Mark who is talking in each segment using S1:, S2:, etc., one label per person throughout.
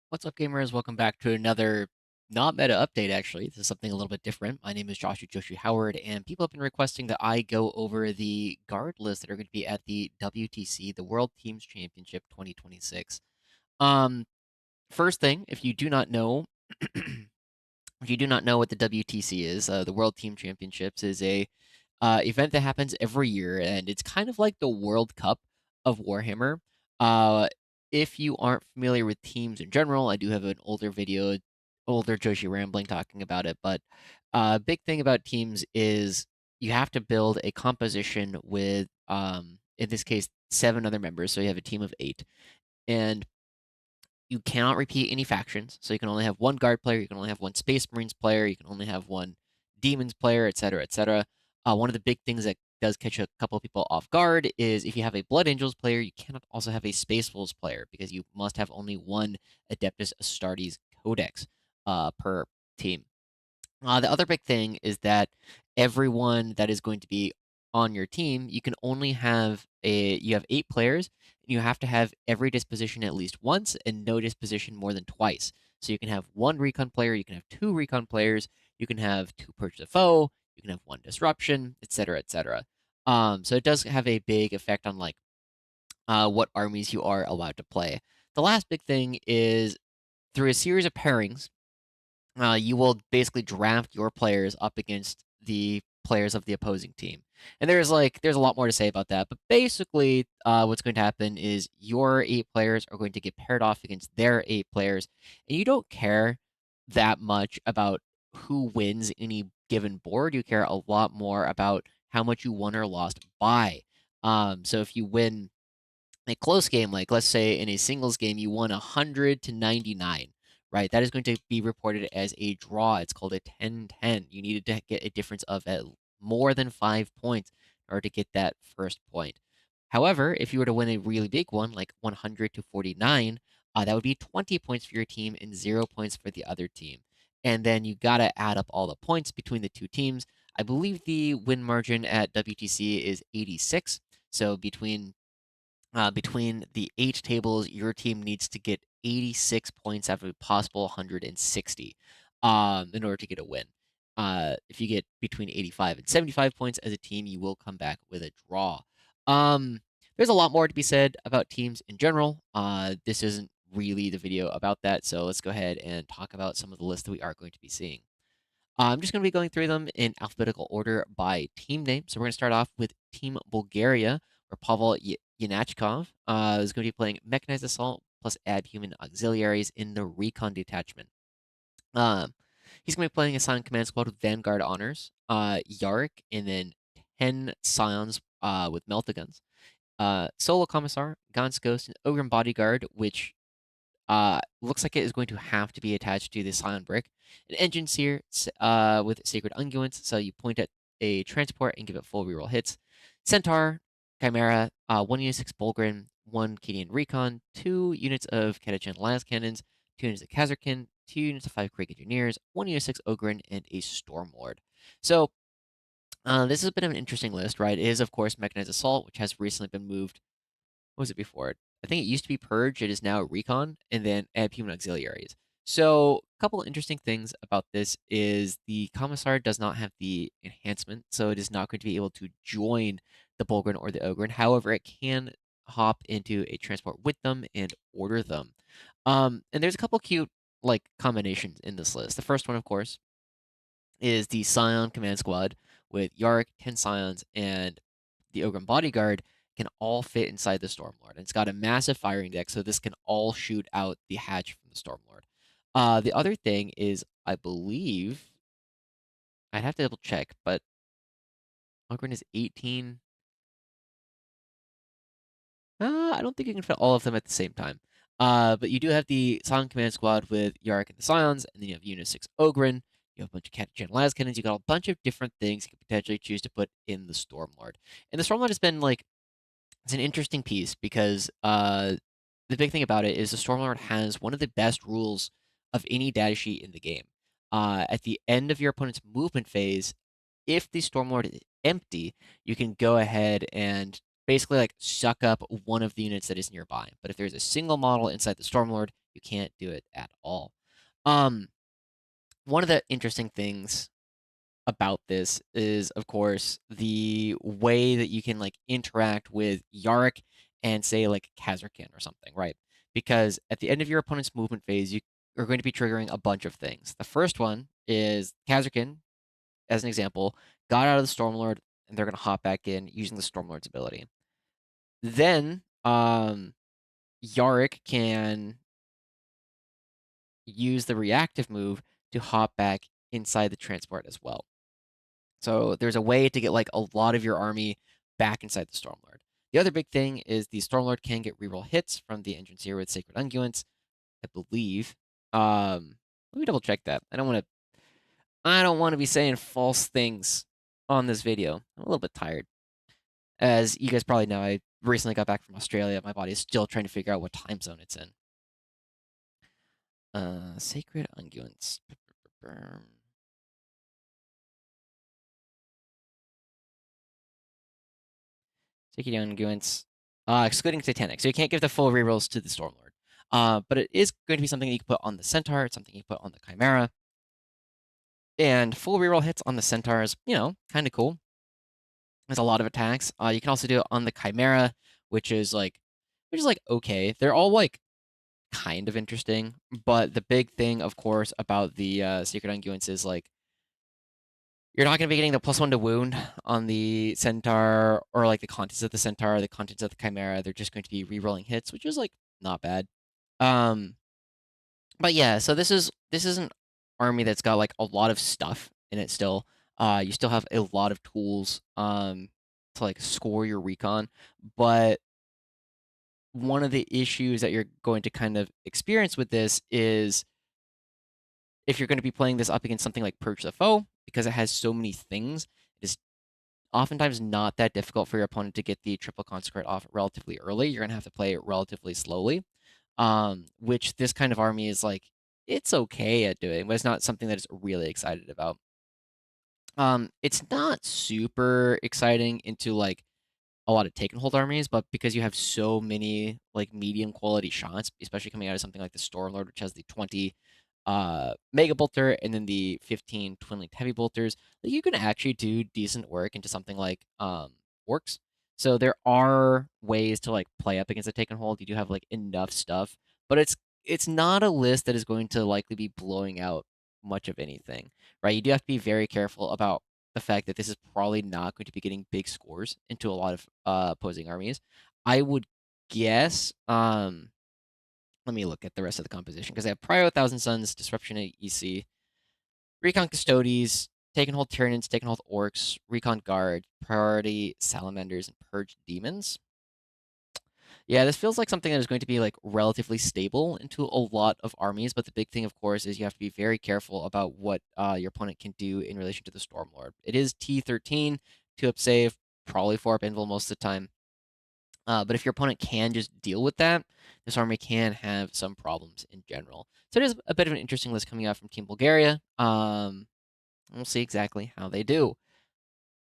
S1: What's up, gamers? Welcome back to another not meta update, actually. This is something a little bit different. My name is Joshi Howard, and people have been requesting that I go over the guard lists that are going to be at the WTC, the World Teams Championship 2026. Um, First thing, if you do not know, if you do not know what the WTC is, the World Team Championships is a event that happens every year, and it's kind of like the World Cup of Warhammer. Uh, if you aren't familiar with teams in general, I do have an older video, older Joshi rambling talking about it. But big thing about teams is you have to build a composition with, in this case, 7 other members. So you have a team of 8, and you cannot repeat any factions. So you can only have one guard player, you can only have one Space Marines player, you can only have one Demons player, etc., etc. One of the big things that does catch a couple of people off guard is if you have a Blood Angels player, you cannot also have a Space Wolves player because you must have only one Adeptus Astartes Codex per team. The other big thing is that everyone that is going to be on your team, you can only have you have 8 players, and you have to have every disposition at least once and no disposition more than twice. So you can have one recon player, you can have 2 recon players, you can have 2 purge the foe, you can have 1 disruption, etc., etc. So it does have a big effect on like what armies you are allowed to play. The last big thing is through a series of pairings, you will basically draft your players up against the players of the opposing team. And there's a lot more to say about that, but basically, what's going to happen is your 8 players are going to get paired off against their 8 players, and you don't care that much about who wins any given board. You care a lot more about how much you won or lost by. So if you win a close game, like let's say in a singles game, you won 100 to 99, right? That is going to be reported as a draw. It's called a 10-10. You needed to get a difference of more than 5 points in order to get that first point. However, if you were to win a really big one, like 100 to 49, that would be 20 points for your team and 0 points for the other team. And then you got to add up all the points between the two teams. I believe the win margin at WTC is 86. So between the 8 tables, your team needs to get 86 points out of a possible 160 in order to get a win. If you get between 85 and 75 points as a team, you will come back with a draw. Um, there's a lot more to be said about teams in general. This isn't really the video about that, so let's go ahead and talk about some of the lists that we are going to be seeing. I'm just going to be going through them in alphabetical order by team name. So we're going to start off with Team Bulgaria, where Pavel Yanachkov is going to be playing Mechanized Assault plus add human auxiliaries in the Recon detachment. Um, he's going to be playing a Scion Command Squad with Vanguard Honors, Yark, and then 10 Scions with Meltaguns. Solo Commissar, Gaunt's Ghost, and Ogrim Bodyguard, which looks like it is going to have to be attached to the Scion Brick. An Engine Seer with Sacred Unguents, so you point at a transport and give it full reroll hits. Centaur, Chimera, 1 unit 6 Bulgrin, 1 Kedian Recon, 2 units of Catachan Las Cannons, 2 units of Kazarkin, 2 units of 5 Krieg Engineers, 1 unit 6 Ogrin, and a Stormlord. So this is a bit of an interesting list, right? It is, of course, Mechanized Assault, which has recently been moved. What was it before? I think it used to be Purge. It is now Recon, and then add human auxiliaries. So, a couple of interesting things about this is the Commissar does not have the enhancement, so it is not going to be able to join the Bulgrin or the Ogrin. However, it can hop into a transport with them and order them. And there's a couple cute like combinations in this list. The first one, of course, is the Scion Command Squad with Yark, 10 Scions, and the Ogrim Bodyguard can all fit inside the Stormlord. And it's got a massive firing deck, so this can all shoot out the hatch from the Stormlord. The other thing is, I believe, I'd have to double check, but Ogrin is 18. I don't think you can fit all of them at the same time. But you do have the Scion Command Squad with Yark and the Scions, and then you have Unit 6 Ogrin. You have a bunch of Catachan Las Cannons. You got a bunch of different things you could potentially choose to put in the Stormlord. And the Stormlord has been like, it's an interesting piece because the big thing about it is the Stormlord has one of the best rules of any datasheet in the game. At the end of your opponent's movement phase, if the Stormlord is empty, you can go ahead and basically like suck up one of the units that is nearby. But if there's a single model inside the Stormlord, You can't do it at all. Um, one of the interesting things about this is, of course, the way that you can like interact with Yarok and say like Kazarkin or something, right? Because at the end of your opponent's movement phase, you are going to be triggering a bunch of things. The first one is Kazarkin, as an example, got out of the Stormlord and they're going to hop back in using the Stormlord's ability. Then Yarok can use the reactive move to hop back inside the transport as well. So there's a way to get like a lot of your army back inside the Stormlord. The other big thing is the Stormlord can get reroll hits from the entrance here with Sacred Unguents, I believe. Let me double check that. I don't want to be saying false things on this video. I'm a little bit tired. As you guys probably know, I recently got back from Australia. My body is still trying to figure out what time zone it's in. Sacred Unguents. Sacred Unguents. Excluding Titanic. So you can't give the full rerolls to the Stormlord. But it is going to be something that you can put on the Centaur. It's something you can put on the Chimera. And full reroll hits on the Centaur is, kind of cool. There's a lot of attacks. You can also do it on the Chimera, which is like okay. They're all like kind of interesting, but the big thing, of course, about the Secret Unguents is like you're not going to be getting the +1 to wound on the Centaur or like the contents of the Centaur, the contents of the Chimera. They're just going to be re-rolling hits, which is like not bad. Um, but yeah, so this is an army that's got like a lot of stuff in it still. You still have a lot of tools to like score your recon, but one of the issues that you're going to kind of experience with this is if you're going to be playing this up against something like Purge the Foe, because it has so many things, it is oftentimes not that difficult for your opponent to get the triple consecrate off relatively early. You're going to have to play it relatively slowly, which this kind of army is like, it's okay at doing, but it's not something that it's really excited about. It's not super exciting into like a lot of take and hold armies, but because you have so many like medium quality shots, especially coming out of something like the Stormlord, which has the 20 mega bolter and then the 15 twin linked heavy bolters, like you can actually do decent work into something like orcs. So there are ways to like play up against a take and hold. You do have like enough stuff, but it's not a list that is going to likely be blowing out much of anything, right? You do have to be very careful about the fact that this is probably not going to be getting big scores into a lot of opposing armies. I would guess. Let me look at the rest of the composition because I have Prio 1000 Suns, Disruption at EC, Recon Custodes, Take and Hold Tyranids, Take and Hold Orcs, Recon Guard, Priority Salamanders, and Purge Demons. Yeah, this feels like something that is going to be like relatively stable into a lot of armies, but the big thing, of course, is you have to be very careful about what your opponent can do in relation to the Stormlord. It is T13, 2-up save, probably 4-up invul most of the time. But if your opponent can just deal with that, this army can have some problems in general. So it is a bit of an interesting list coming out from Team Bulgaria. We'll see exactly how they do.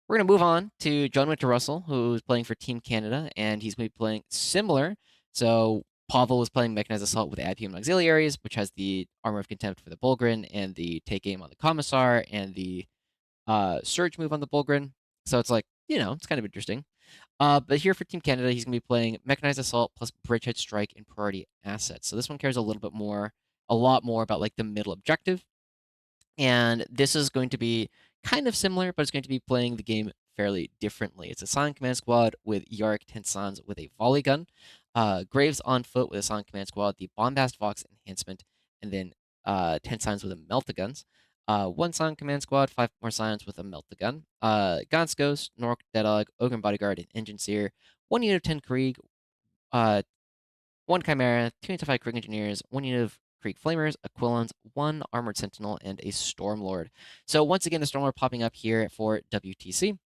S1: We're going to move on to John Winter Russell, who's playing for Team Canada, and he's going to be playing similar. So Pavel was playing Mechanized Assault with Adhuman Auxiliaries, which has the Armor of Contempt for the Bulgrin, and the Take Aim on the Commissar, and the Surge move on the Bulgrin. So it's like, it's kind of interesting. But here for Team Canada, he's going to be playing Mechanized Assault plus Bridgehead Strike and Priority Assets. So this one cares a lot more about like the middle objective. And this is going to be kind of similar, but it's going to be playing the game fairly differently. It's a Silent Command Squad with Yarok Tensans with a volley gun, Graves on foot with a Silent Command Squad, the Bombast Vox enhancement, and then 10 Silents with a Melt-A-Guns. One Silent Command Squad, 5 more Silents with a Melt-A-Gun. Gaunt's Ghost, Nork, Deadog, Ogre Bodyguard, and Engine Seer. 1 unit of 10 Krieg, 1 Chimera, 2 units of 5 Krieg Engineers, 1 unit of Krieg Flamers, Aquilons, 1 Armored Sentinel, and a Stormlord. So once again, the Stormlord popping up here for WTC.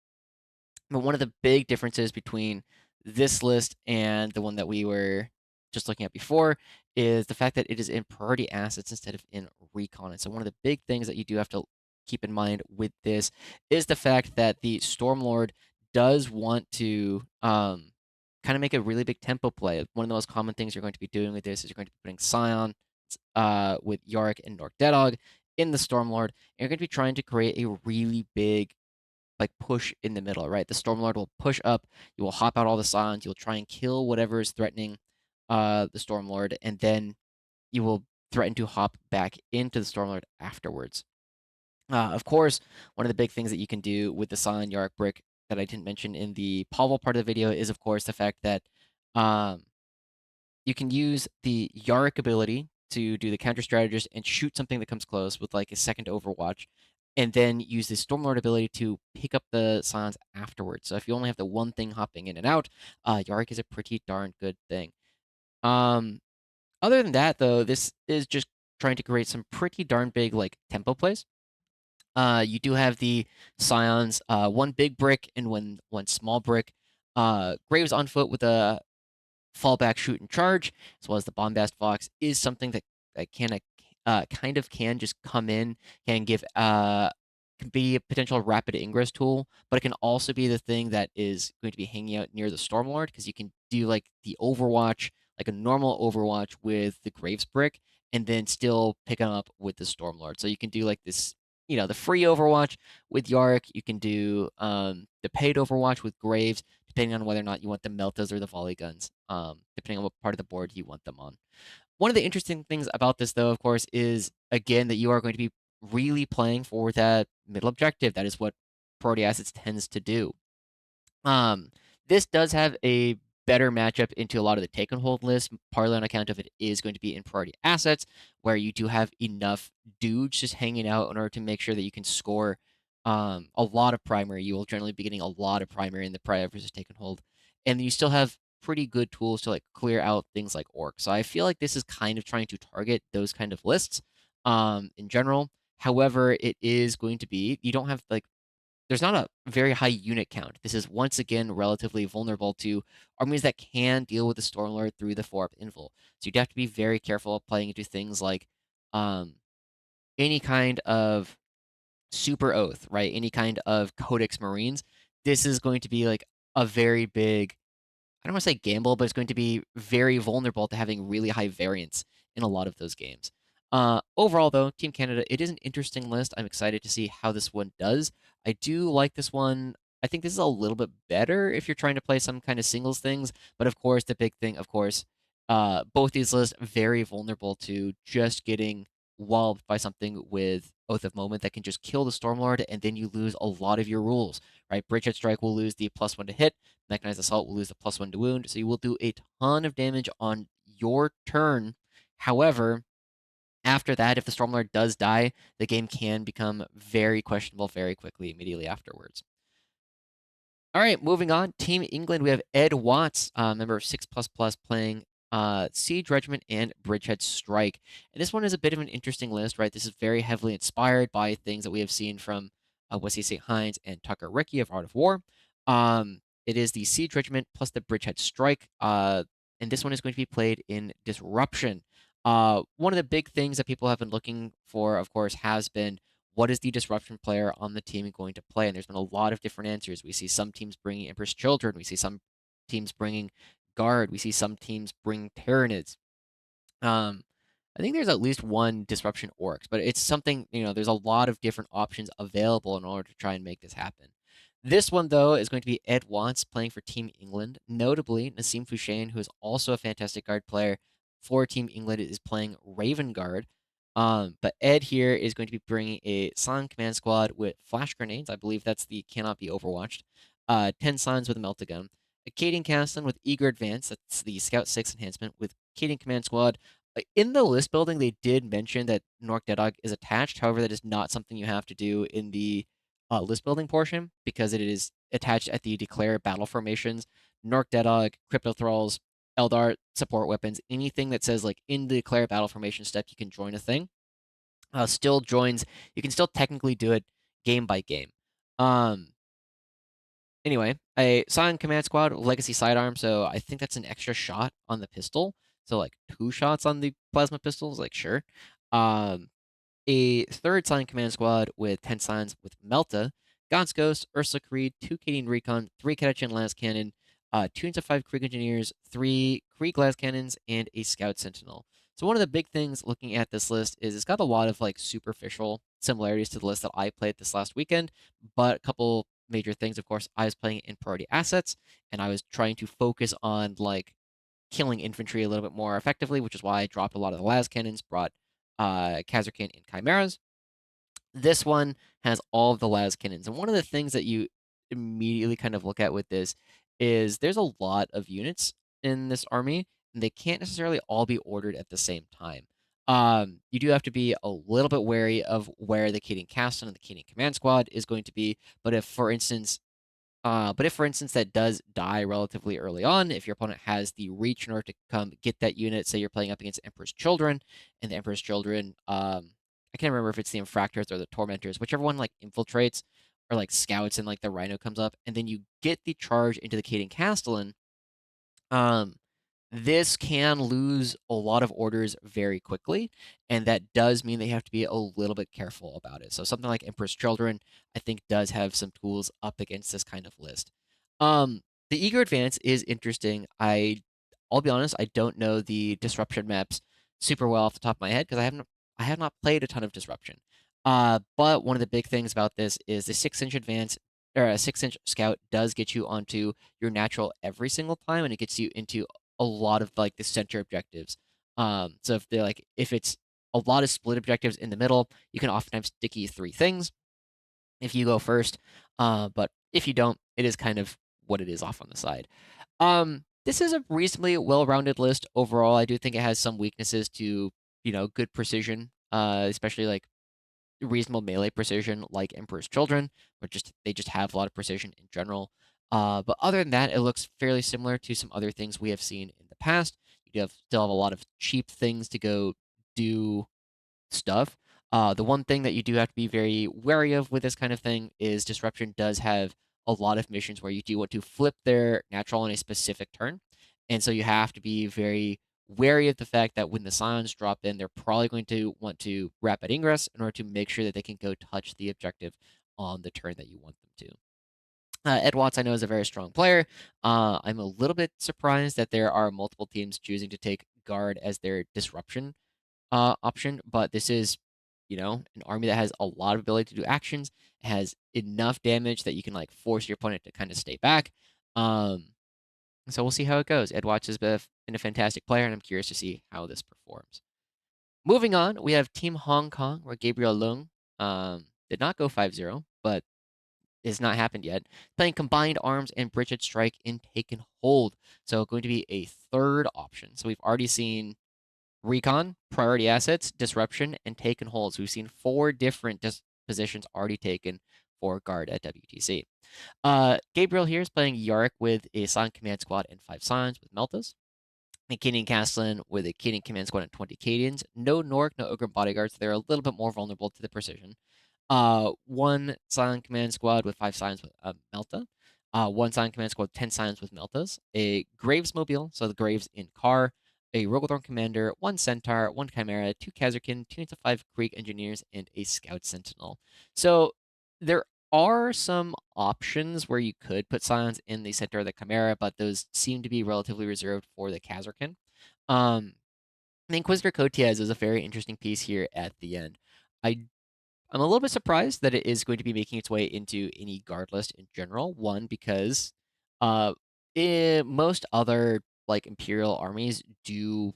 S1: But one of the big differences between this list and the one that we were just looking at before is the fact that it is in priority assets instead of in recon. And so one of the big things that you do have to keep in mind with this is the fact that the Stormlord does want to kind of make a really big tempo play. One of the most common things you're going to be doing with this is you're going to be putting Scion, with Yorick and Nork Deadog in the Stormlord. And you're going to be trying to create a really big like push in the middle, right? The Stormlord will push up. You will hop out all the Scions. You'll try and kill whatever is threatening the Stormlord, and then you will threaten to hop back into the Stormlord afterwards. Of course, one of the big things that you can do with the Scion Yark Brick that I didn't mention in the Pavel part of the video is, of course, the fact that um, you can use the Yarick ability to do the counter strategist and shoot something that comes close with like a second Overwatch, and then use the Stormlord ability to pick up the Scions afterwards. So if you only have the one thing hopping in and out, Yarick is a pretty darn good thing. Um, Other than that, though, this is just trying to create some pretty darn big like tempo plays. You do have the Scions, one big brick and one small brick. Graves on foot with a fallback, shoot, and charge, as well as the Bombast Fox, is something that kind of can just come in, can give can be a potential rapid ingress tool, but it can also be the thing that is going to be hanging out near the Stormlord because you can do like the Overwatch, like a normal Overwatch with the Graves brick, and then still pick 'em up with the Stormlord. So you can do like this, the free Overwatch with Yark. You can do the paid Overwatch with Graves, depending on whether or not you want the Meltas or the volley guns, depending on what part of the board you want them on. One of the interesting things about this, though, of course, is again that you are going to be really playing for that middle objective. That is what priority assets tends to do. Um, this does have a better matchup into a lot of the take and hold lists, partly on account of it is going to be in priority assets, where you do have enough dudes just hanging out in order to make sure that you can score a lot of primary. You will generally be getting a lot of primary in the prior versus take and hold, and you still have pretty good tools to like clear out things like orc. So I feel like this is kind of trying to target those kind of lists in general. However, it is going to be you don't have like there's not a very high unit count. This is once again relatively vulnerable to armies that can deal with the Stormlord through the 4-up invul. So you'd have to be very careful of playing into things like um, any kind of Super Oath, right? Any kind of Codex Marines. This is going to be like a very big, I don't want to say gamble, but it's going to be very vulnerable to having really high variance in a lot of those games. Overall, though, Team Canada, it is an interesting list. I'm excited to see how this one does. I do like this one. I think this is a little bit better if you're trying to play some kind of singles things. But of course, the big thing, of course, both these lists very vulnerable to just getting walled by something with Oath of Moment that can just kill the Stormlord, and then you lose a lot of your rules, right? Bridgehead Strike will lose the +1 to hit. Mechanized Assault will lose the +1 to wound, so you will do a ton of damage on your turn. However, after that, if the Stormlord does die, the game can become very questionable very quickly immediately afterwards. All right, moving on. Team England, we have Ed Watts, member of 6++, playing Siege Regiment and Bridgehead Strike. And this one is a bit of an interesting list, right? This is very heavily inspired by things that we have seen from Wesley St. Hines and Tucker Rickey of Art of War. It is the Siege Regiment plus the Bridgehead Strike, and this one is going to be played in Disruption. One of the big things that people have been looking for, of course, has been what is the disruption player on the team going to play? And there's been a lot of different answers. We see some teams bringing Empress Children. We see some teams bringing Guard. We see some teams bring Tyranids. I think there's at least one disruption orcs, but it's something, there's a lot of different options available in order to try and make this happen. This one, though, is going to be Ed Watts playing for Team England. Notably, Nassim Fouchain, who is also a fantastic guard player for Team England, is playing Raven Guard. But Ed here is going to be bringing a Scion Command Squad with flash grenades. I believe that's the cannot be overwatched. 10 Scions with a Meltagun. A Cadian Castle with Eager Advance. That's the Scout 6 enhancement with Cadian Command Squad. In the list building, they did mention that Nork Deadog is attached. However, that is not something you have to do in the list building portion because it is attached at the declare battle formations. Nork Deadog, Crypto Thralls, Eldar, support weapons, anything that says like in the declare battle formation step, you can join a thing. Still joins. You can still technically do it game by game. Anyway, a Scion Command Squad Legacy Sidearm, so I think that's an extra shot on the pistol. So like 2 shots on the plasma pistols, like sure. A third Scion Command Squad with 10 Scions with Melta, God's Ghost, Ursula Creed, 2 Canadian Recon, 3 Catachan Lance Cannon, 2 into 5 Krieg Engineers, 3 Krieg Glass Cannons, and a Scout Sentinel. So one of the big things looking at this list is it's got a lot of like superficial similarities to the list that I played this last weekend, but a couple major things. Of course, I was playing in priority assets, and I was trying to focus on like killing infantry a little bit more effectively, which is why I dropped a lot of the las cannons, brought Kazarkin and Chimeras. This one has all of the las cannons, and one of the things that you immediately kind of look at with this is there's a lot of units in this army, and they can't necessarily all be ordered at the same time. You do have to be a little bit wary of where the Keating Castle and the Keating Command Squad is going to be. But if, for instance, that does die relatively early on, if your opponent has the reach in order to come get that unit, say you're playing up against Emperor's Children, and the Emperor's Children, I can't remember if it's the Infractors or the Tormentors, whichever one like infiltrates or like scouts and like the Rhino comes up, and then you get the charge into the Caden Castellan, um, this can lose a lot of orders very quickly, and that does mean they have to be a little bit careful about it. So something like Emperor's Children, I think, does have some tools up against this kind of list. Um, the Eager Advance is interesting. I'll be honest, I don't know the disruption maps super well off the top of my head because I have not played a ton of disruption. But one of the big things about this is the 6-inch advance or a 6-inch scout does get you onto your natural every single time, and it gets you into a lot of like the center objectives. So if it's a lot of split objectives in the middle, you can oftentimes sticky 3 things if you go first. But if you don't, it is kind of what it is off on the side. This is a reasonably well-rounded list overall. I do think it has some weaknesses to, good precision, especially like reasonable melee precision like Emperor's Children, but they just have a lot of precision in general. But other than that, it looks fairly similar to some other things we have seen in the past. You still have a lot of cheap things to go do stuff. The one thing that you do have to be very wary of with this kind of thing is Disruption does have a lot of missions where you do want to flip their natural on a specific turn. And so you have to be very wary of the fact that when the Scions drop in, they're probably going to want to rapid ingress in order to make sure that they can go touch the objective on the turn that you want them to. Ed Watts, I know, is a very strong player. I'm a little bit surprised that there are multiple teams choosing to take guard as their disruption option, but this is, an army that has a lot of ability to do actions, has enough damage that you can like force your opponent to kind of stay back. Um, so we'll see how it goes. Ed Watts has been a fantastic player, and I'm curious to see how this performs. Moving on, we have Team Hong Kong, where Gabriel Lung did not go 5-0, but has not happened yet. Playing Combined Arms and Bridget Strike in Take and Hold. So going to be a third option. So we've already seen Recon, Priority Assets, Disruption, and Take and Hold. So we've seen 4 different positions already taken for guard at WTC. Gabriel here is playing Yarick with a Scion Command Squad and 5 Scions with Meltas. And Cadian Castellan with a Cadian Command Squad and 20 Cadians. No Nork, no Ogre Bodyguards. They're a little bit more vulnerable to the precision. 1 Scion Command Squad with 5 Scions with Melta. 1 Scion Command Squad with 10 Scions with Meltas. A Graves Mobile, so the Graves in car. A Rogothorn Commander, 1 Centaur, 1 Chimera, 2 Kazarkin, 2 to 5 Krieg Engineers, and a Scout Sentinel. So there are some options where you could put Scions in the center of the Chimera, but those seem to be relatively reserved for the Kazarkin. The Inquisitor Cotiaz is a very interesting piece here at the end. I'm a little bit surprised that it is going to be making its way into any guard list in general. One, because uh, most other like Imperial armies do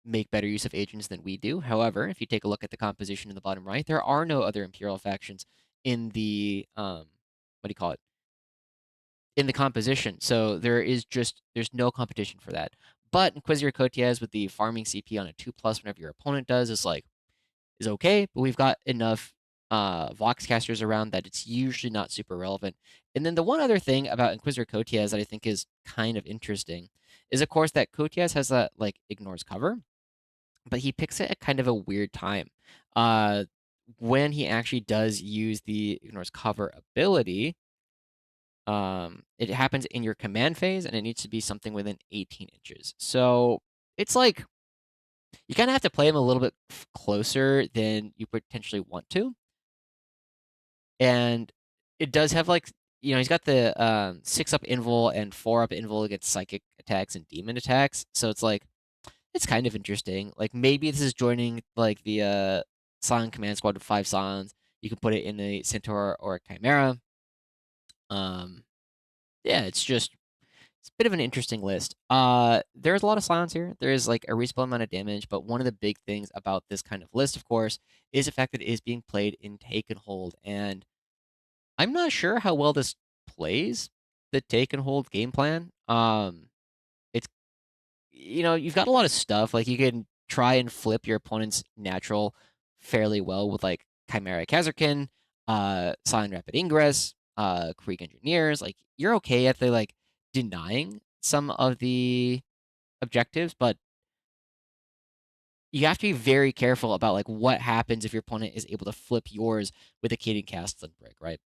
S1: make better use of agents than we do. However, if you take a look at the composition in the bottom right, there are no other Imperial factions in the what do you call it? In the composition. So there's no competition for that. But Inquisitor Cotiaz with the farming CP on a 2+ whenever your opponent does is okay, but we've got enough Vox casters around that it's usually not super relevant. And then the one other thing about Inquisitor Cotiaz that I think is kind of interesting is, of course, that Cotiaz has that like ignores cover, but he picks it at kind of a weird time. Uh, when he actually does use the ignores cover ability, it happens in your command phase, and it needs to be something within 18 inches. So it's like you kind of have to play him a little bit closer than you potentially want to. And it does have like, he's got the 6 up invul and 4 up invul against psychic attacks and demon attacks. So it's like It's kind of interesting. Like maybe this is joining like the Scion command squad with 5 Scions. You can put it in a Centaur or a Chimera. Um, yeah, it's a bit of an interesting list. There's a lot of Scions here. There is like a reasonable amount of damage, but one of the big things about this kind of list, of course, is the fact that it is being played in take and hold. And I'm not sure how well this plays the take and hold game plan. It's you've got a lot of stuff. Like you can try and flip your opponent's natural fairly well with like Chimera Kazarkin, Silent Rapid Ingress, Krieg Engineers. Like you're okay at the like denying some of the objectives, but you have to be very careful about like what happens if your opponent is able to flip yours with a Cading Cast and Brick, right?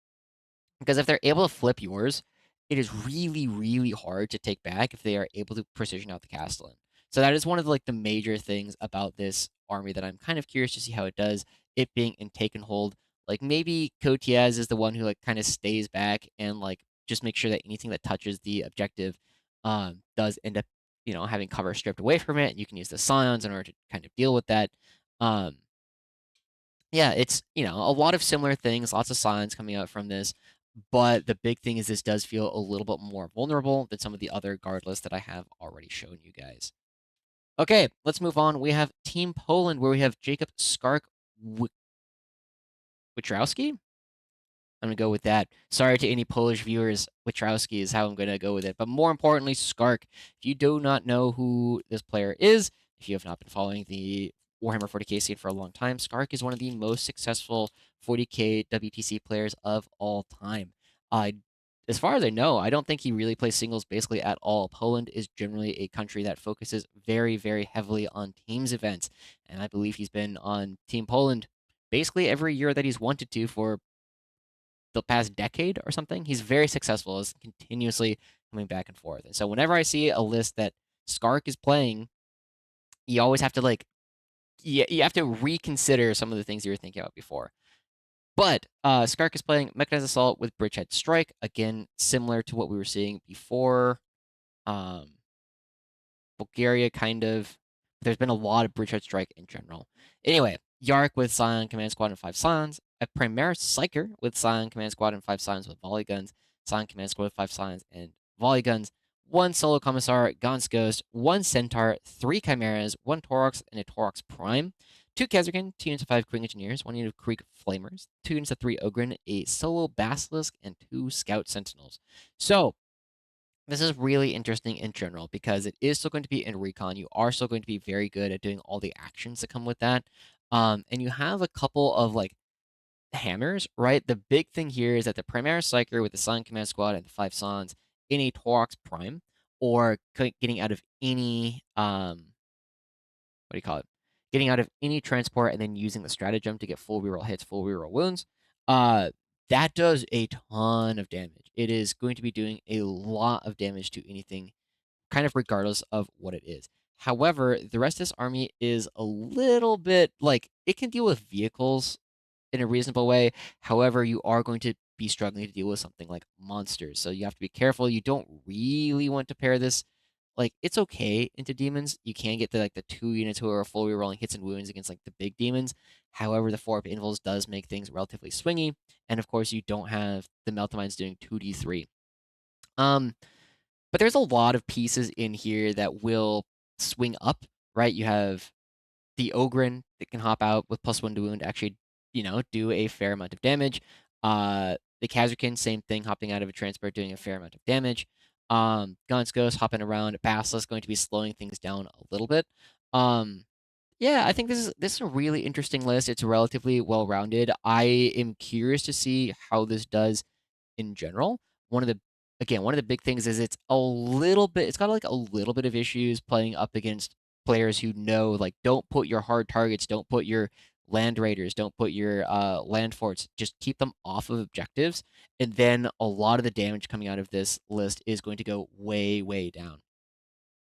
S1: Because if they're able to flip yours, it is really, really hard to take back if they are able to precision out the Castellan. So that is one of like the major things about this army that I'm kind of curious to see how it does. It being in take and hold, like maybe Kotiaz is the one who like kind of stays back and like just make sure that anything that touches the objective does end up having cover stripped away from it. You can use the Scions in order to kind of deal with that. Um, yeah, it's a lot of similar things, lots of Scions coming out from this. But the big thing is this does feel a little bit more vulnerable than some of the other guard lists that I have already shown you guys. Okay, let's move on. We have Team Poland, where we have Jacob Skark Witrowski. I'm going to go with that. Sorry to any Polish viewers. Witrowski is how I'm going to go with it. But more importantly, Skark. If you do not know who this player is, if you have not been following the Warhammer 40k scene for a long time, Skark is one of the most successful 40k WTC players of all time. As far as I know, I don't think he really plays singles basically at all. Poland is generally a country that focuses very, very heavily on teams events. And I believe he's been on Team Poland basically every year that he's wanted to for the past decade or something. He's very successful, is continuously coming back and forth. And so whenever I see a list that Skark is playing, you always have to like you have to reconsider some of the things you were thinking about before. But Skark is playing Mechanized Assault with Bridgehead Strike, again, similar to what we were seeing before. Um, Bulgaria, kind of. There's been a lot of Bridgehead Strike in general. Anyway, Yark with Scion Command Squad and 5 Scions. A Primaris Psyker with Scion Command Squad and 5 Scions with volley guns. Scion Command Squad with 5 Scions and volley guns. One Solo Commissar, Gaunt's Ghost, one Centaur, 3 Chimeras, one Taurox, and a Taurox Prime. 2 Kazarkin, 2 units of 5 Krieg Engineers, 1 unit of Krieg Flamers, 2 units of 3 Ogren, a Solo Basilisk, and 2 Scout Sentinels. So, this is really interesting in general because it is still going to be in recon. You are still going to be very good at doing all the actions that come with that. And you have a couple of like hammers, right? The big thing here is that the Primaris Psyker with the Sun Command Squad and the 5 Sons in a Taurox Prime, or getting out of any what do you call it? Getting out of any transport and then using the stratagem to get full reroll hits, full reroll wounds. Uh, that does a ton of damage. It is going to be doing a lot of damage to anything, kind of regardless of what it is. However, the rest of this army is a little bit like it can deal with vehicles in a reasonable way. However, you are going to be struggling to deal with something like monsters. So you have to be careful. You don't really want to pair this. Like it's okay into demons. You can get like the 2 units who are fully rolling hits and wounds against like the big demons. However, the 4-up intervals does make things relatively swingy, and of course you don't have the Meltamines doing 2d3. Um, but there's a lot of pieces in here that will swing up, right? You have the Ogren that can hop out with +1 to wound, actually, do a fair amount of damage. The Kazarkin, same thing, hopping out of a transport, doing a fair amount of damage. Gaunt's Ghost hopping around. Basilisk going to be slowing things down a little bit. Yeah, I think this is a really interesting list. It's relatively well rounded. I am curious to see how this does in general. One of the big things is it's got like a little bit of issues playing up against players who know like don't put your hard targets, don't put your land raiders, don't put your land forts, just keep them off of objectives. And then a lot of the damage coming out of this list is going to go way, way down.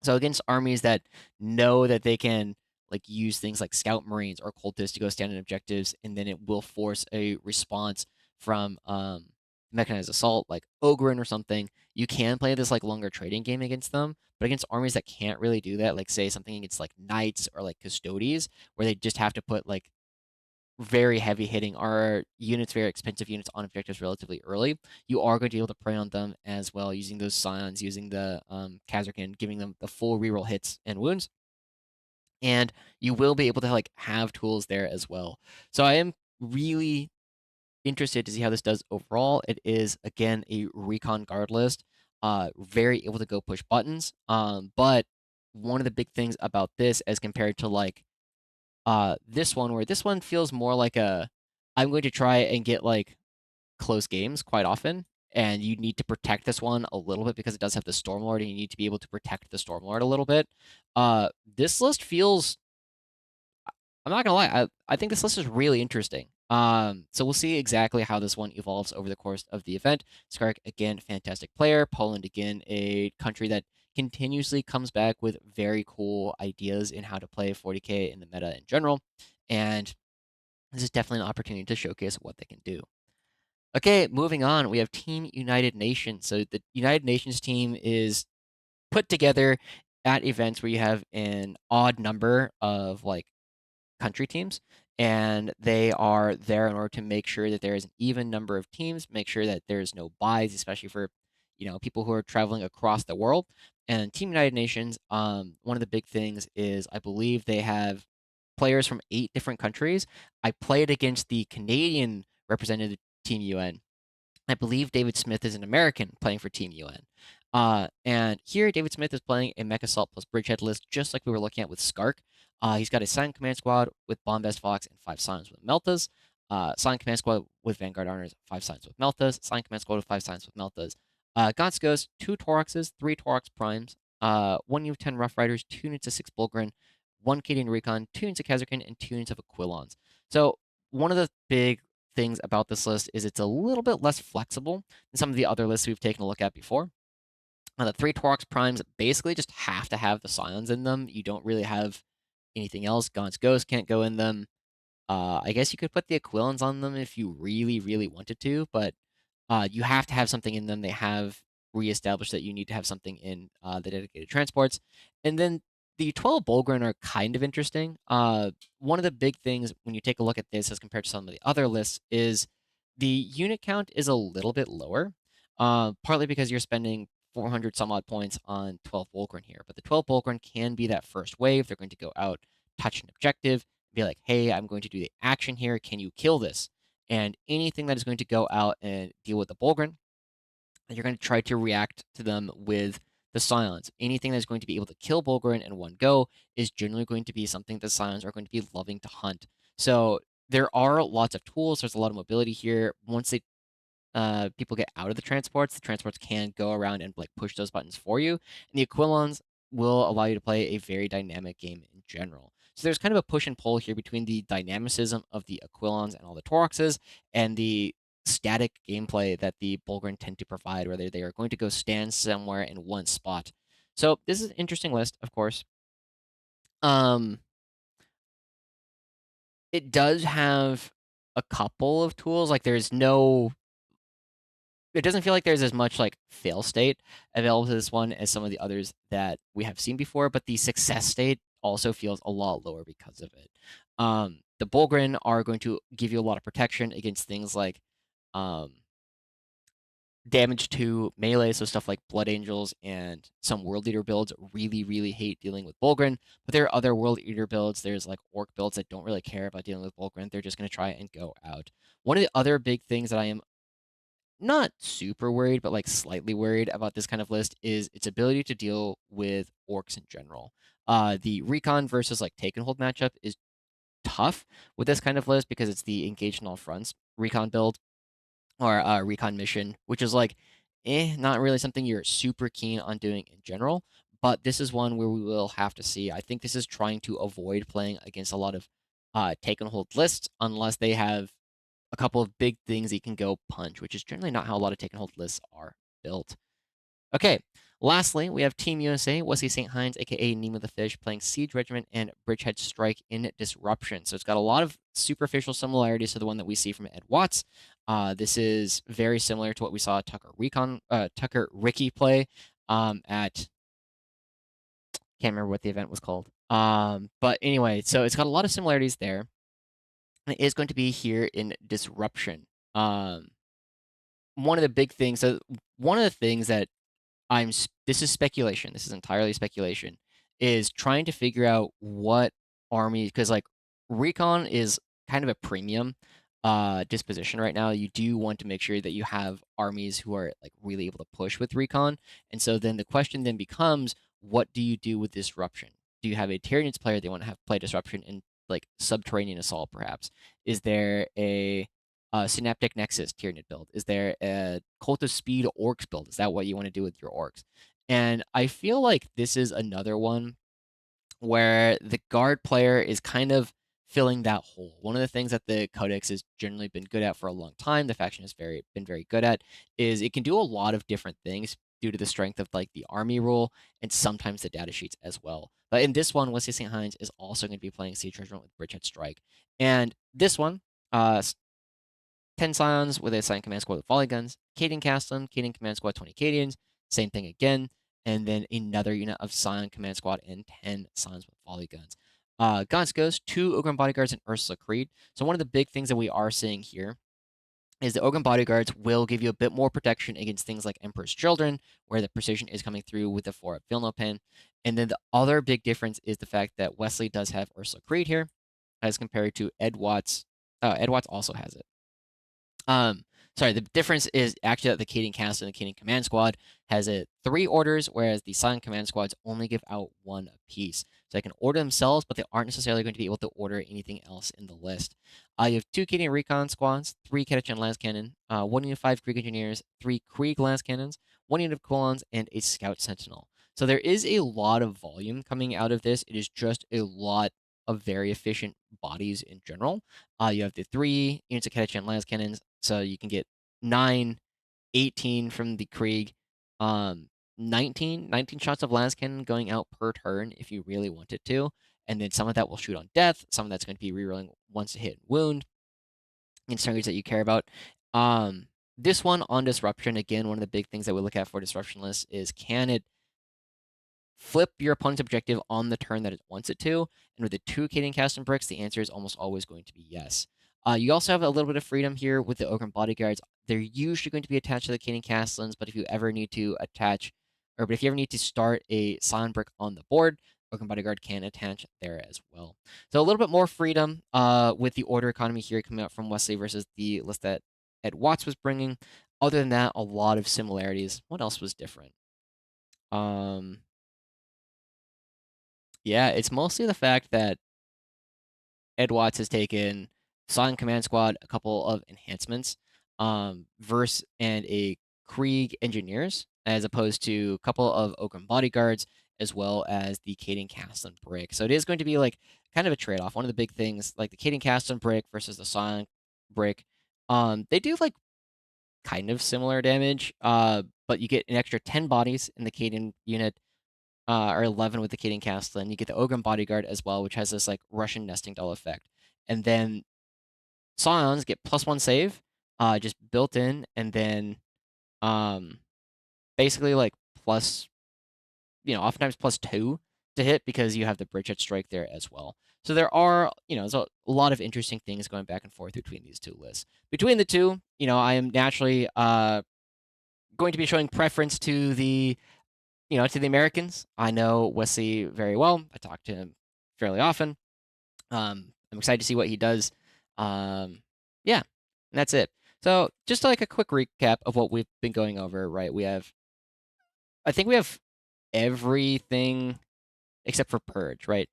S1: So against armies that know that they can like use things like scout marines or cultists to go stand in objectives, and then it will force a response from mechanized assault like Ogren or something, you can play this like longer trading game against them. But against armies that can't really do that, like say something against like knights or like custodies, where they just have to put like very heavy hitting our units, very expensive units on objectives relatively early, you are going to be able to prey on them as well using those scions, using the Kazarkin, giving them the full reroll hits and wounds. And you will be able to like have tools there as well. So I am really interested to see how this does overall. It is again a recon guard list, very able to go push buttons. But one of the big things about this, as compared to like this one, where this one feels more like a, I'm going to try and get like close games quite often, and you need to protect this one a little bit because it does have the Stormlord, and you need to be able to protect the Stormlord a little bit. This list feels, I'm not gonna lie, I think this list is really interesting. So we'll see exactly how this one evolves over the course of the event. Skark, again, fantastic player. Poland, again, a country that continuously comes back with very cool ideas in how to play 40k in the meta in general. And this is definitely an opportunity to showcase what they can do. Okay, moving on, we have Team United Nations. So the United Nations team is put together at events where you have an odd number of like country teams, and they are there in order to make sure that there is an even number of teams, make sure that there's no buys, especially for people who are traveling across the world. And Team United Nations, one of the big things is I believe they have players from 8 different countries. I played against the Canadian representative Team UN. I believe David Smith is an American playing for Team UN. And here, David Smith is playing a Mech Assault plus Bridgehead list, just like we were looking at with Skark. He's got a Silent Command Squad with Bombast Fox and 5 Silence with Meltas. Silent Command Squad with Vanguard Honors, 5 Silence with Meltas. Silent Command Squad with 5 Silence with Meltas. Gaunt's Ghost, 2 Toraxes, 3 Torax Primes, 1 U of 10 Rough Riders, 2 units of 6 Bulgarin, 1 Cadian Recon, 2 units of Kazarkin, and 2 units of Aquilons. So, one of the big things about this list is it's a little bit less flexible than some of the other lists we've taken a look at before. The 3 Torox Primes basically just have to have the Scions in them. You don't really have anything else. Gaunt's Ghost can't go in them. I guess you could put the Aquilons on them if you really, really wanted to, but you have to have something in them. They have reestablished that you need to have something in the dedicated transports. And then the 12 Bulgrin are kind of interesting. One of the big things when you take a look at this as compared to some of the other lists is the unit count is a little bit lower, partly because you're spending 400 some odd points on 12 Bulgrin here. But the 12 Bulgrin can be that first wave. They're going to go out, touch an objective, be like, hey, I'm going to do the action here. Can you kill this? And anything that is going to go out and deal with the Bulgrin, you're going to try to react to them with the Scions. Anything that's going to be able to kill Bulgrin in one go is generally going to be something the Scions are going to be loving to hunt. So there are lots of tools. There's a lot of mobility here. Once people get out of the transports can go around and like push those buttons for you. And the Aquilons will allow you to play a very dynamic game in general. So there's kind of a push and pull here between the dynamicism of the Aquilons and all the Toroxes and the static gameplay that the Bulgrin tend to provide, whether they are going to go stand somewhere in one spot. So this is an interesting list, of course. Um, it does have a couple of tools. Like there's no it doesn't feel like there's as much like fail state available to this one as some of the others that we have seen before, but the success state also feels a lot lower because of it. The Bulgrin are going to give you a lot of protection against things like um, damage to melee, so stuff like Blood Angels and some World Eater builds really, really hate dealing with Bulgrin, but there are other World Eater builds. There's like Orc builds that don't really care about dealing with Bulgrin. They're just going to try and go out. One of the other big things that I am not super worried, but like slightly worried about this kind of list is its ability to deal with orcs in general. The recon versus like take and hold matchup is tough with this kind of list because it's the engage in all fronts recon build or recon mission, which is like, not really something you're super keen on doing in general. But this is one where we will have to see. I think this is trying to avoid playing against a lot of take and hold lists unless they have a couple of big things he can go punch, which is generally not how a lot of take and hold lists are built. Okay, Lastly, we have Team USA, Wesley St. Hines, aka Nemo the Fish, playing Siege Regiment and Bridgehead Strike in Disruption. So it's got a lot of superficial similarities to the one that we see from Ed Watts. This is very similar to what we saw Tucker Ricky play at can't remember what the event was called. But anyway, so it's got a lot of similarities there. And it is going to be here in Disruption. Um, one of the big things, so one of the things that this is speculation. This is entirely speculation. Is trying to figure out what army because like recon is kind of a premium disposition right now. You do want to make sure that you have armies who are like really able to push with recon, and so then the question then becomes, what do you do with disruption? Do you have a Tyranids player they want to have play disruption in like subterranean assault? Perhaps is there a Synaptic Nexus Tyranid build? Is there a Cult of Speed Orcs build? Is that what you want to do with your Orcs? And I feel like this is another one where the guard player is kind of filling that hole. One of the things that the Codex has generally been good at for a long time, the faction has been very good at, is it can do a lot of different things due to the strength of like the army rule and sometimes the data sheets as well. But in this one, Wesley St. Hines is also going to be playing Siege Regiment with Bridgehead Strike. And this one, 10 Scions with a Scion Command Squad with volley guns, Cadian Castellan, Cadian Command Squad, 20 Cadians, same thing again, and then another unit of Scion Command Squad and 10 Scions with volley guns. Gaunt's Ghost, 2 Ogren Bodyguards, and Ursula Creed. So one of the big things that we are seeing here is the Ogren Bodyguards will give you a bit more protection against things like Emperor's Children, where the precision is coming through with the 4-up Vilno Pen. And then the other big difference is the fact that Wesley does have Ursula Creed here, as compared to Ed Watts. Ed Watts also has it. Um, sorry, the difference is actually that the Cadian Castle and the Cadian Command Squad has 3 orders, whereas the Silent Command Squads only give out 1 apiece. So they can order themselves, but they aren't necessarily going to be able to order anything else in the list. You have 2 Cadian Recon Squads, 3 Catachan Lance Cannon, 1 unit of 5 Krieg Engineers, 3 Krieg Lance Cannons, 1 unit of Colons, and a Scout Sentinel. So there is a lot of volume coming out of this. It is just a lot of very efficient bodies in general. You have the 3 units of Catachan Lance Cannons, so you can get 9, 18 from the Krieg, 19 shots of Lance Cannon going out per turn if you really wanted to. And then some of that will shoot on death, some of that's going to be rerolling once to hit and wound in targets that you care about. This one on Disruption, again, one of the big things that we look at for Disruption lists is, can it flip your opponent's objective on the turn that it wants it to? And with the 2 Cadian Castle bricks, the answer is almost always going to be yes. You also have a little bit of freedom here with the Ogren Bodyguards. They're usually going to be attached to the Cadian Castellans, but if you ever need to start a Scion brick on the board, Ogren Bodyguard can attach there as well. So a little bit more freedom with the order economy here coming out from Wesley versus the list that Ed Watts was bringing. Other than that, a lot of similarities. What else was different? Yeah, it's mostly the fact that Ed Watts has taken Scion Command Squad, a couple of enhancements, Verse and a Krieg Engineers, as opposed to a couple of Ogren Bodyguards, as well as the Cadian Castellan Brick. So it is going to be like kind of a trade-off. One of the big things, like the Cadian Castellan Brick versus the Scion Brick, they do like kind of similar damage, but you get an extra 10 bodies in the Cadian unit, or 11 with the Cadian Castellan. You get the Ogren Bodyguard as well, which has this like Russian nesting doll effect. And then Scions get +1 save, just built in, and then um, basically like plus, oftentimes +2 to hit because you have the Bridgehead Strike there as well. So there are, there's a lot of interesting things going back and forth between these two lists. Between the two, I am naturally going to be showing preference to the Americans. I know Wesley very well. I talk to him fairly often. I'm excited to see what he does. Yeah, and that's it. So just like a quick recap of what we've been going over, right? I think we have everything except for Purge, right?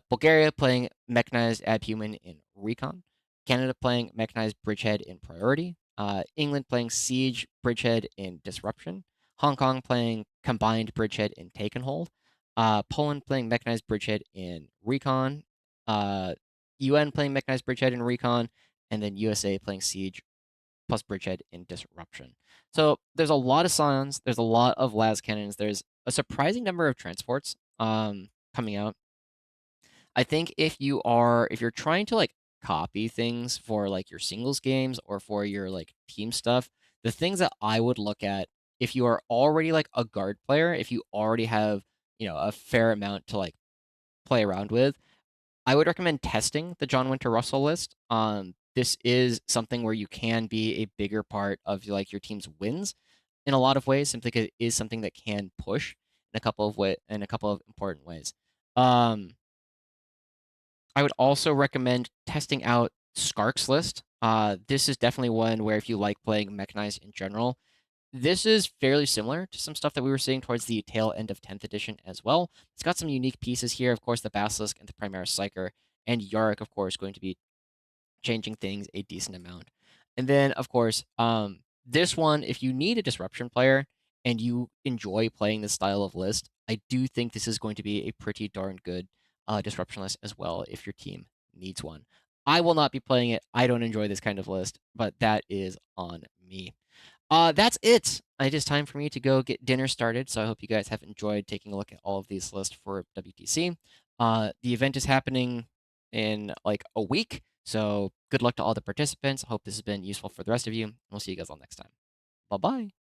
S1: Bulgaria playing mechanized Abhuman in Recon. Canada playing mechanized Bridgehead in Priority. England playing Siege Bridgehead in Disruption. Hong Kong playing combined Bridgehead in Take and Hold. Poland playing mechanized Bridgehead in Recon. UN playing mechanized Bridgehead in Recon. And then USA playing Siege plus Bridgehead in Disruption. So there's a lot of Scions, there's a lot of las cannons, there's a surprising number of transports coming out. I think if you're trying to like copy things for like your singles games or for your like team stuff, the things that I would look at if you are already like a guard player, if you already have, a fair amount to like play around with, I would recommend testing the John Winter Russell list. This is something where you can be a bigger part of like your team's wins in a lot of ways, simply because it is something that can push in a couple of important ways. Um, I would also recommend testing out Skark's list. This is definitely one where if you like playing mechanized in general, this is fairly similar to some stuff that we were seeing towards the tail end of 10th edition as well. It's got some unique pieces here, of course, the Basilisk and the Primaris Psyker, and Yarick, of course, going to be changing things a decent amount. And then, of course, this one, if you need a disruption player and you enjoy playing this style of list, I do think this is going to be a pretty darn good disruption list as well if your team needs one. I will not be playing it. I don't enjoy this kind of list, but that is on me. That's it. It is time for me to go get dinner started. So I hope you guys have enjoyed taking a look at all of these lists for WTC. The event is happening in like a week. So good luck to all the participants. I hope this has been useful for the rest of you. We'll see you guys all next time. Bye bye.